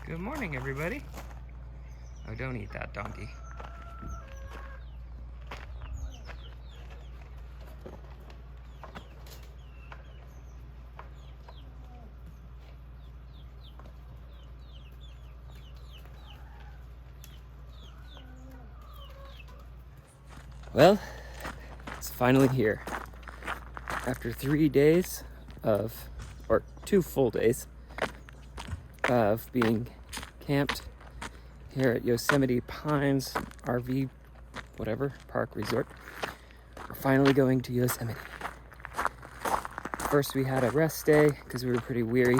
Good morning, everybody. Oh, don't eat that, donkey. Well, it's finally here. After 3 days of, or 2 full days of being camped here at Yosemite Pines RV, whatever, park resort, we're finally going to Yosemite. First we had a rest day because we were pretty weary.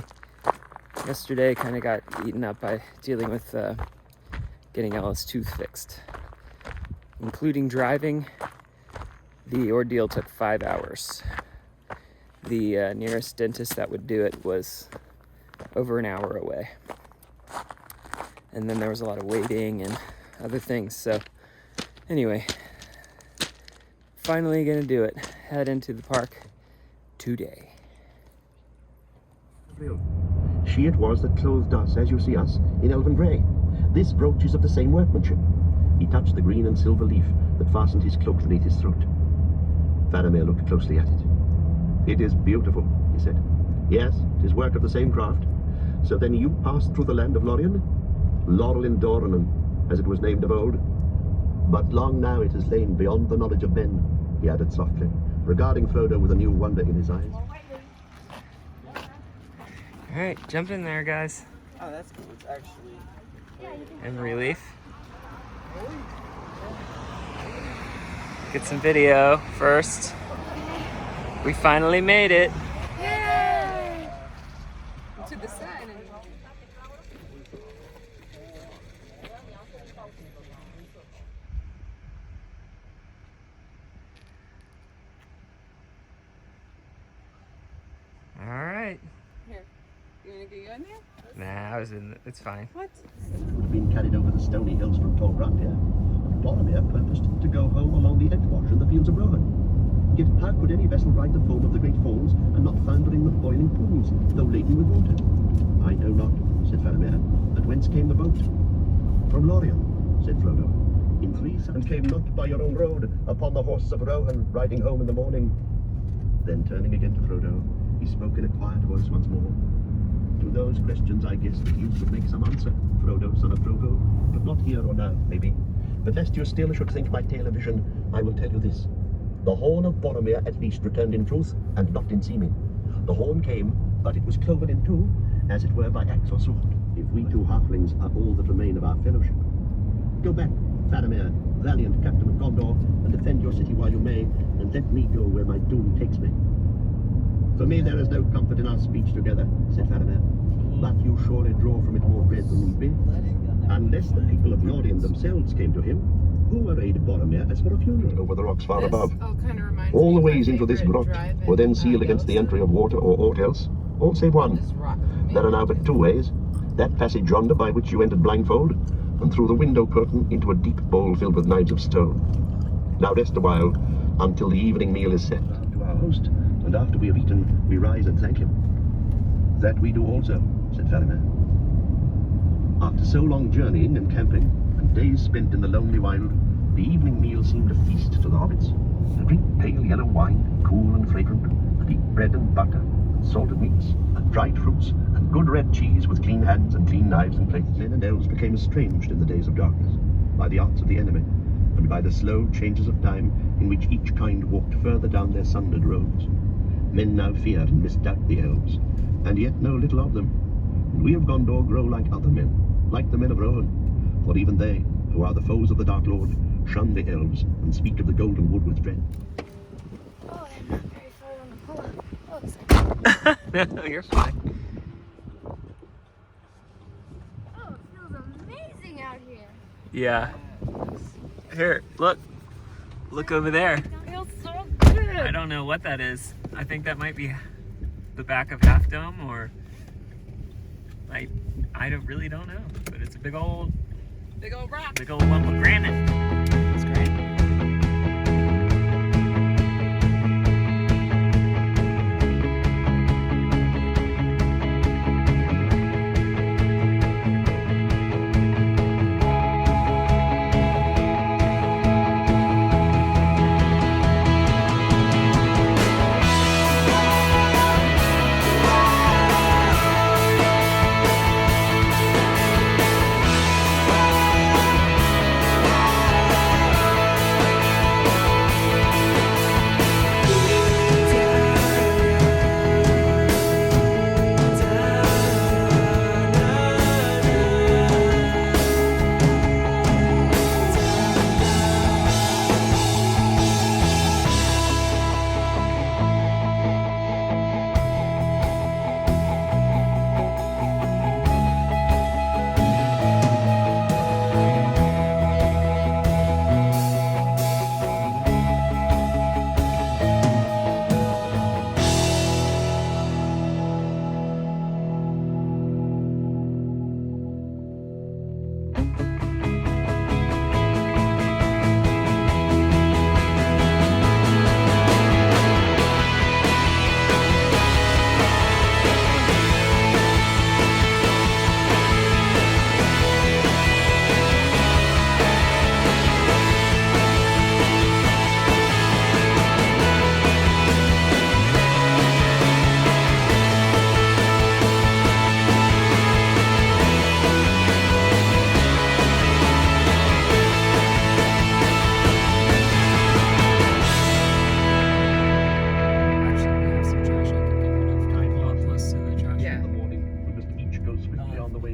Yesterday kind of got eaten up by dealing with getting Ella's tooth fixed. Including driving, the ordeal took 5 hours. The nearest dentist that would do it was over an hour away. And then there was a lot of waiting and other things. So anyway, finally gonna do it. Head into the park today. She it was that clothed us, as you see us, in elven grey. This brooch is of the same workmanship. He touched the green and silver leaf that fastened his cloak beneath his throat. Faramir looked closely at it. "It is beautiful," he said. "Yes, 'tis work of the same craft. So then you passed through the land of Lorien? Laurel in Doranen, as it was named of old. But long now it has lain beyond the knowledge of men," he added softly, regarding Frodo with a new wonder in his eyes. Alright, jump in there, guys. Oh, that's cool. It's actually... In relief. Get some video first. We finally made it. Yay! To the side. All right. Here, you wanna get you in there? Nah, I was in. It's fine. What? Would have been carried over the stony hills from Tall Grandia, and Boromir purposed to go home along the Edgewash and the fields of Rohan. Yet how could any vessel ride the foam of the great falls and not founder in the boiling pools, though laden with water? "I know not," said Faramir. "And whence came the boat?" "From Lorien," said Frodo. "In 3 and came not by your own road, upon the horses of Rohan, riding home in the morning." Then turning again to Frodo, he spoke in a quiet voice once more. "To those questions I guess that you should make some answer, Frodo, son of Drogo, but not here or now, maybe. But lest you still should think my tale a vision, I will tell you this. The horn of Boromir at least returned in truth, and not in seeming. The horn came, but it was cloven in two, as it were by axe or sword. If we 2 halflings are all that remain of our fellowship. Go back, Faramir, valiant captain of Gondor, and defend your city while you may, and let me go where my doom takes me." "For me there is no comfort in our speech together," said Faramir, "but you surely draw from it more bread than need be. Unless the people of Lorien themselves came to him, who arrayed Boromir as for a funeral over the rocks far above? Kind of reminds All me the of my ways into this favorite grot drive-in, were then sealed against the entry of water or aught else, all save one. This rock for me. There are now but 2 ways. That passage yonder by which you entered blindfold, and through the window curtain into a deep bowl filled with knives of stone. Now rest a while, until the evening meal is set. To our host, and after we have eaten, we rise and thank him." "That we do also," said Faramir. After so long journeying and camping, and days spent in the lonely wild, the evening meal seemed a feast to the hobbits. A great pale yellow wine, cool and fragrant, and deep bread and butter, and salted meats, and dried fruits, and good red cheese with clean hands and clean knives and plates. Men and elves became estranged in the days of darkness, by the arts of the enemy, and by the slow changes of time in which each kind walked further down their sundered roads. Men now fear and misdoubt the elves, and yet know little of them. And we of Gondor grow like other men, like the men of Rohan, for even they, who are the foes of the Dark Lord, shun the elves and speak of the Golden Wood with dread. Oh, I'm not very full on the pull. No, you're fine. Oh, it feels amazing out here. Yeah. Here, look. Look over there. It feels so good. I don't know what that is. I think that might be the back of Half Dome, or really don't know. But it's a big old rock. lump of granite. It's great.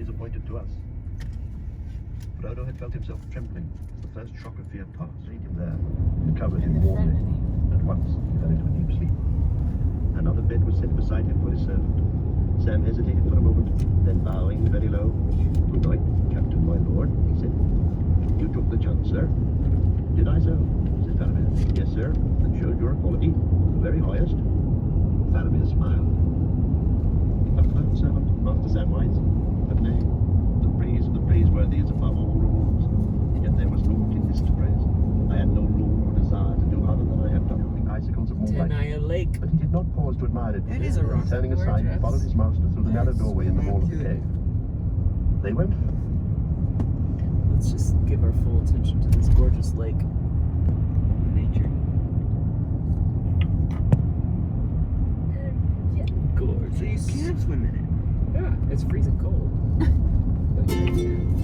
laser pointed to us. Frodo had felt himself trembling as the first shock of fear passed. Laid him there and covered him warmly. At once he fell into a deep sleep. Another bed was set beside him for his servant. Sam hesitated for a moment, then bowing very low. "Good night, Captain, my lord," he said. "You took the chance, sir." "Did I so?" said Faramir. "Yes, sir, and showed your quality, the very highest." Faramir smiled. "A fine servant, Master Samwise, but nay, the praise of the praiseworthy is above all rewards. Yet there was naught in this to praise. I had no law or desire to do other than I have done. The icicles of moonlight. Tenaya Lake. But he did not pause to admire it. It is a rock. Turning aside, he followed his master through the narrow doorway in the wall of the cave. They went. Let's just give our full attention to this gorgeous lake. Nature. Yeah. Gorgeous. So you can swim in it. Yeah, it's freezing cold. But you can.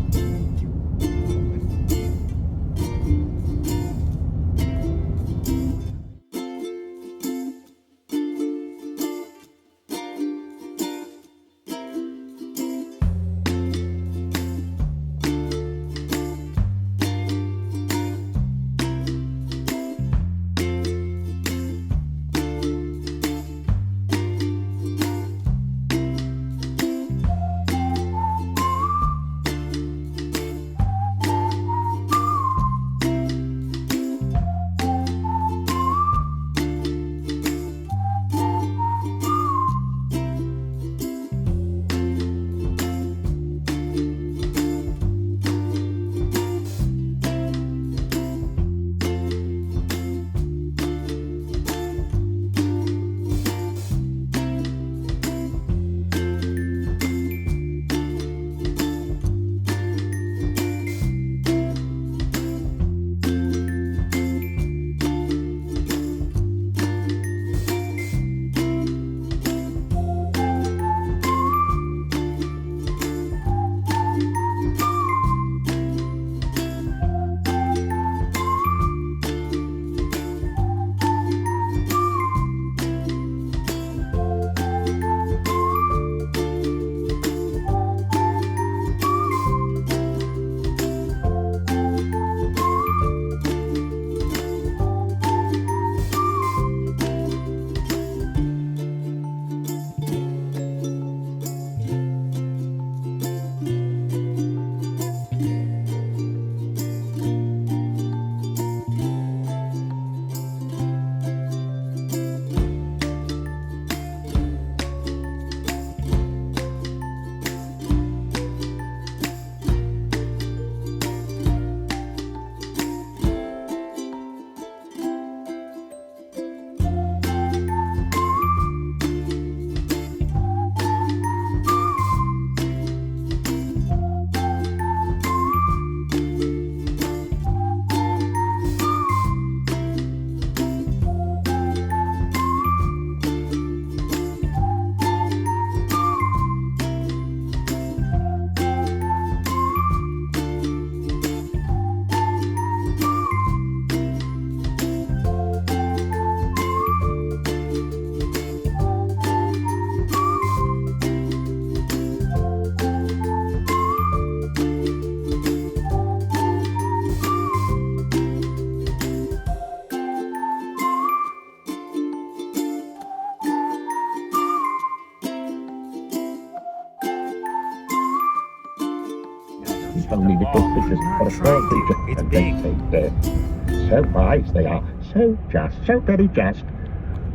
Only little fishes for a small creature, It's and big. they say, so wise they are, so just, so very just.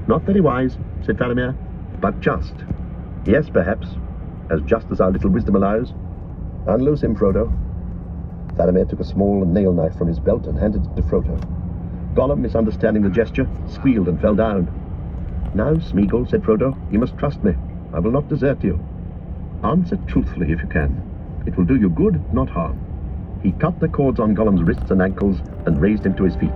Not very wise, said Faramir, but just. Yes, perhaps, as just as our little wisdom allows. Unloose him, Frodo. Faramir took a small nail knife from his belt and handed it to Frodo. Gollum, misunderstanding the gesture, squealed and fell down. Now, Smeagol, said Frodo, you must trust me. I will not desert you. Answer truthfully if you can. It will do you good, not harm. He cut the cords on Gollum's wrists and ankles and raised him to his feet.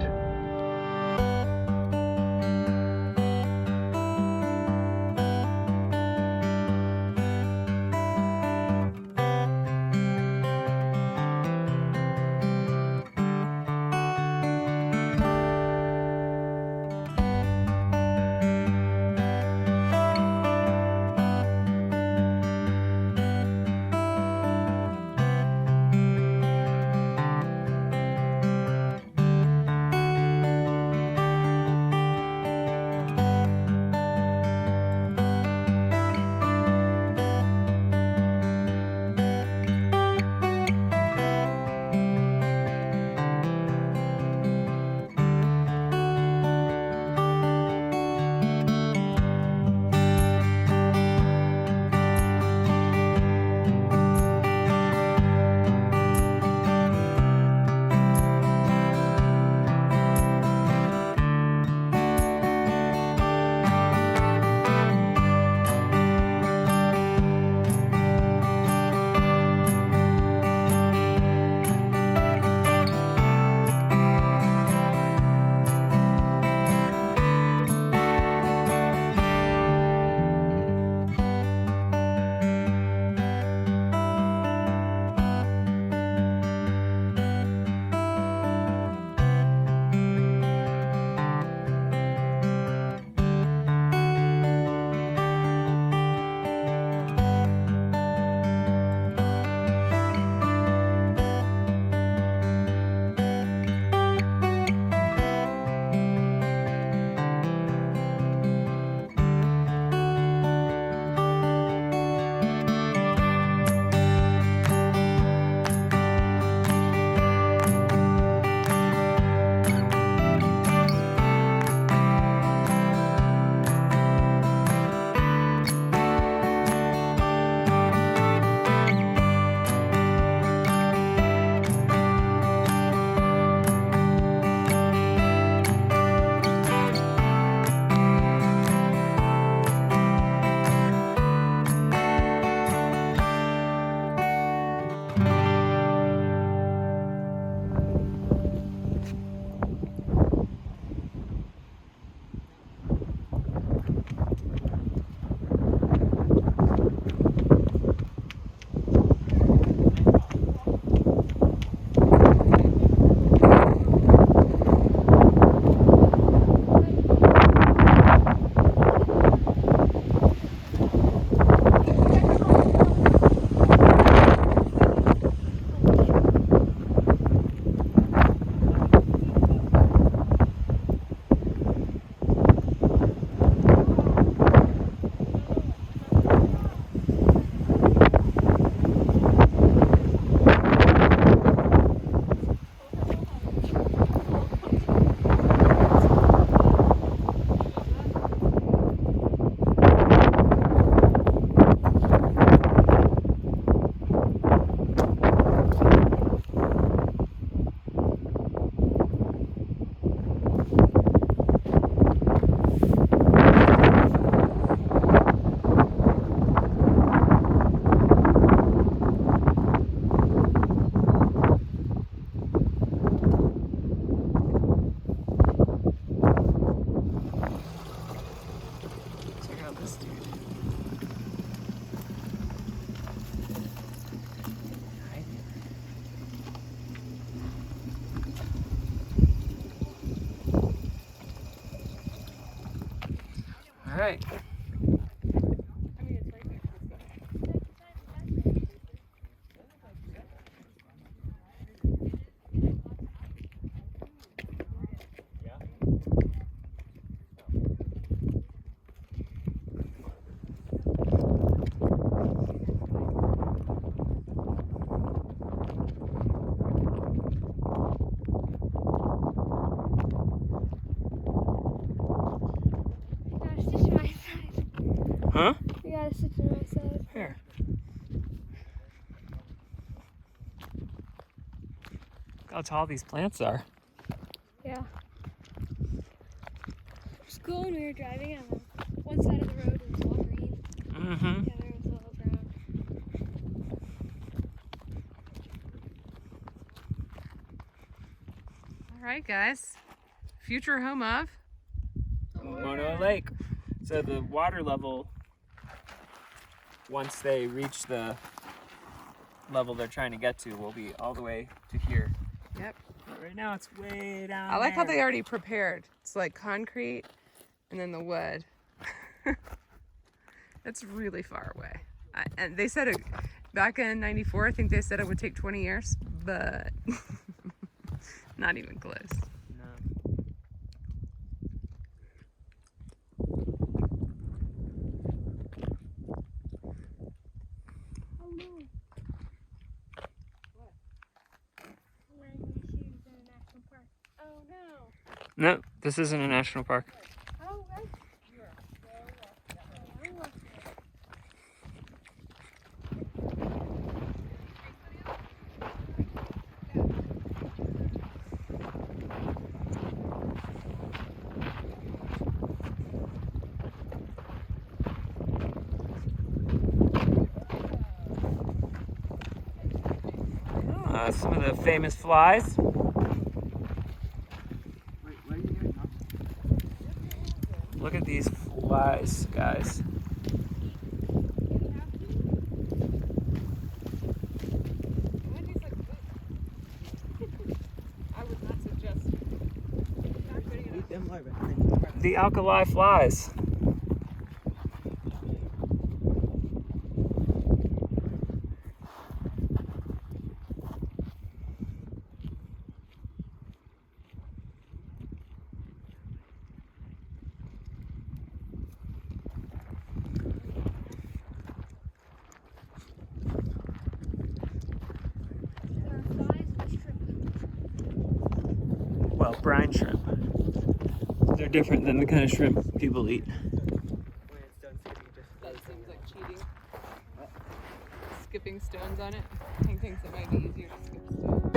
right. I mean, it's right there. Let's go. Gotta sit to my side. Huh? You gotta sit to my side. Here. Look how tall these plants are. Yeah. It was cool when we were driving and on one side of the road it was all green. Mm-hmm. The other was all brown. All right, guys. Future home of. Mono Lake. So the water level, once they reach the level they're trying to get to, will be all the way to here. Yep. But right now it's way down I like how there. they already prepared. It's like concrete and then the wood. It's really far away. And they said it back in '94. I think they said it would take 20 years, but not even close. No. Oh no. What? I'm wearing my shoes in a national park. Oh no. No, this isn't a national park. Oh, right. Some of the famous flies. Look at these flies, guys. I would not suggest. The alkali flies. Well, brine shrimp. They're different than the kind of shrimp people eat. That seems like cheating. Skipping stones on it. He thinks it might be easier to skip stones.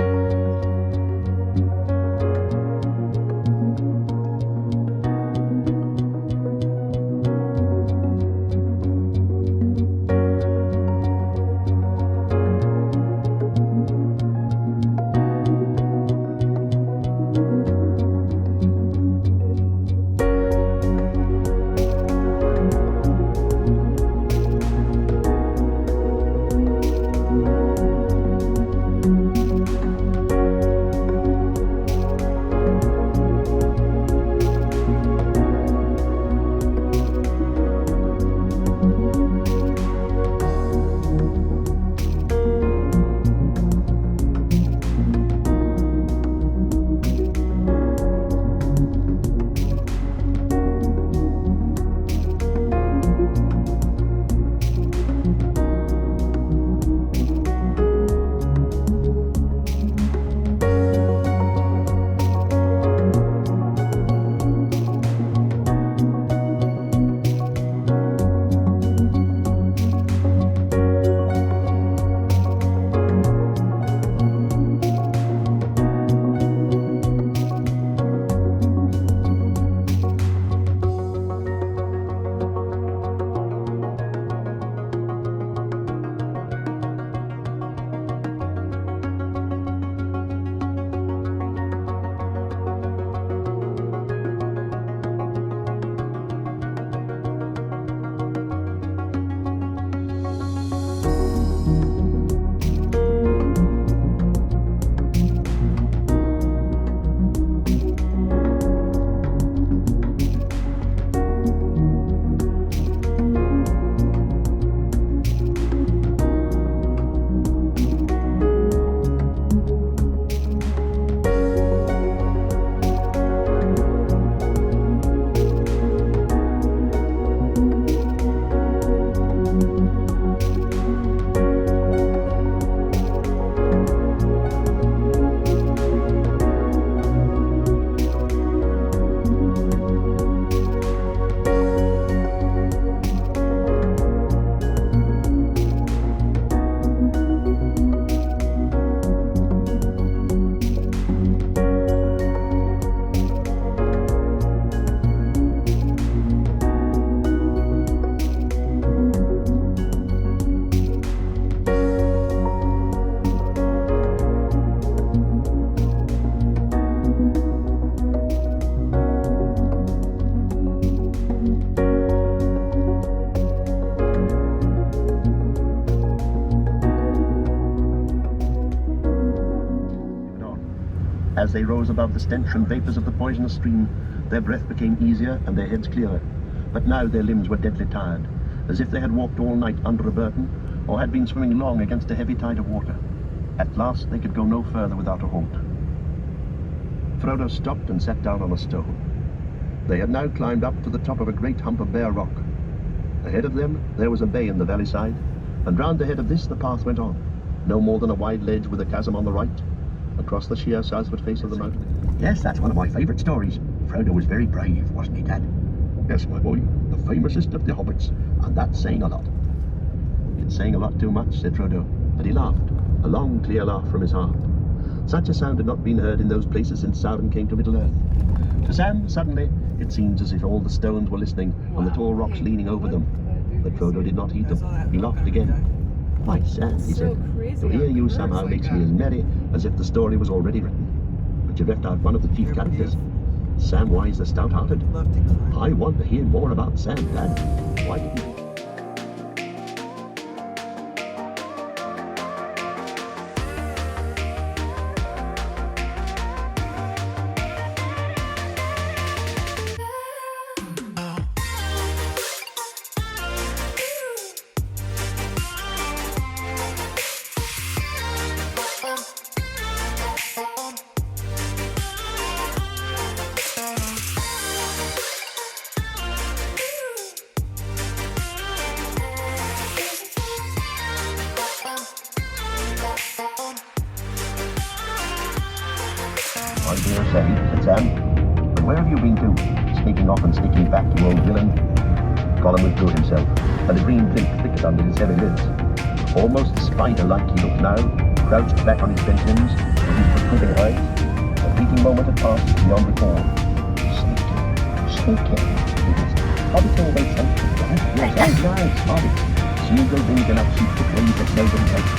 As they rose above the stench and vapours of the poisonous stream, their breath became easier and their heads clearer. But now their limbs were deadly tired, as if they had walked all night under a burden, or had been swimming long against a heavy tide of water. At last they could go no further without a halt. Frodo stopped and sat down on a stone. They had now climbed up to the top of a great hump of bare rock. Ahead of them there was a bay in the valley side, and round ahead of this the path went on, no more than a wide ledge with a chasm on the right, across the sheer southward face of the mountain. Yes, that's one of my favourite stories. Frodo was very brave, wasn't he, Dad? Yes, my boy, the famousest of the hobbits, and that's saying a lot. It's saying a lot too much, said Frodo, and he laughed, a long, clear laugh from his heart. Such a sound had not been heard in those places since Sauron came to Middle-earth. To Sam, suddenly, it seemed as if all the stones were listening and the tall rocks leaning over them. But Frodo did not heed them. He laughed again. Why, Sam, he said, to hear you somehow makes me as merry as if the story was already written. But you left out one of the chief characters, Samwise the Stout-Hearted. I want to hear more about Sam, Dad. Why didn't you? I dare say, said Sam. But where have you been to? Sneaking off and sneaking back, you old villain. Gollum withdrew himself, and a green glint flickered under his heavy lids. Almost spider-like he looked now, crouched back on his bent limbs, with his protruding eyes. A fleeting moment had passed beyond recall. Sneaking, he whispered. Hobbits always sensitive, right? Yes, right, Hobbits. Single things in up secret ways that nobody else.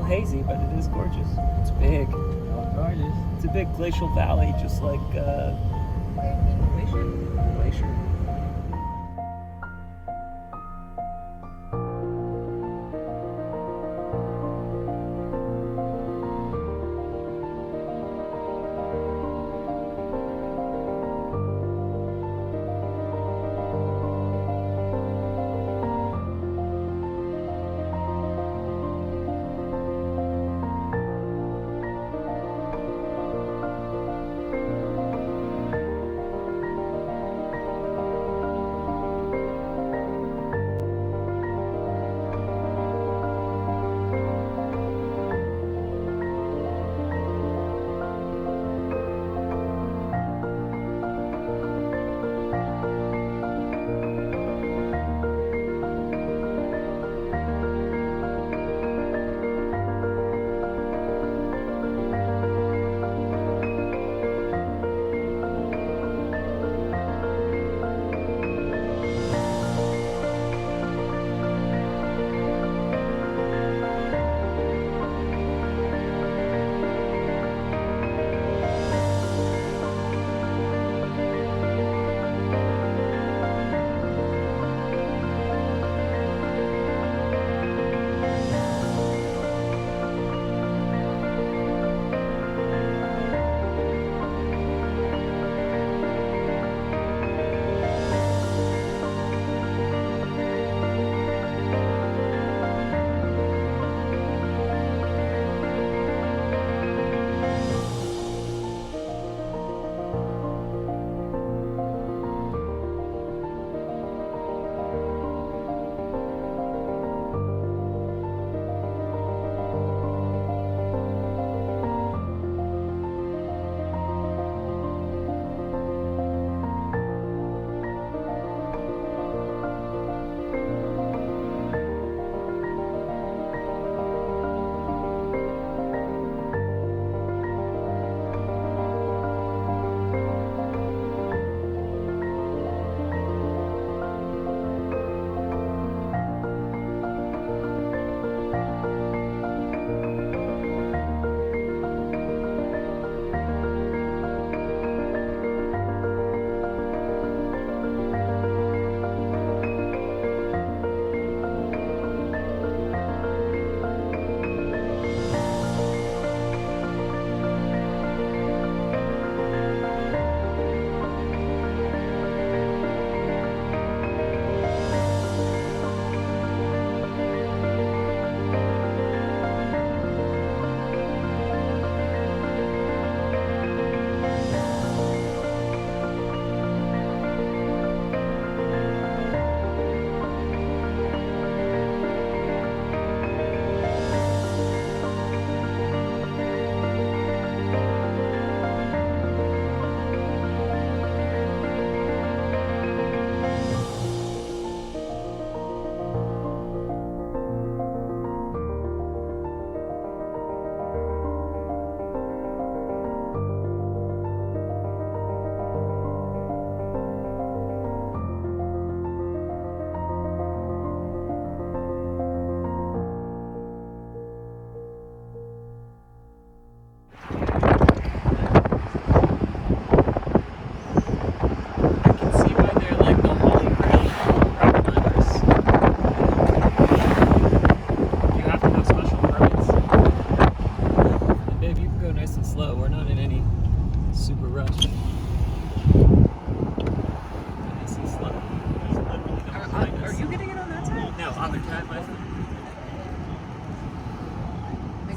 Hazy, but it is gorgeous. It's big. Gorgeous. It's a big glacial valley, just like glacier.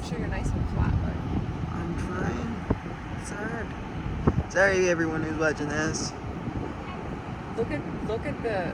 sure you're nice and flat, bud. I'm trying. It's hard. Sorry, everyone who's watching this. Look at the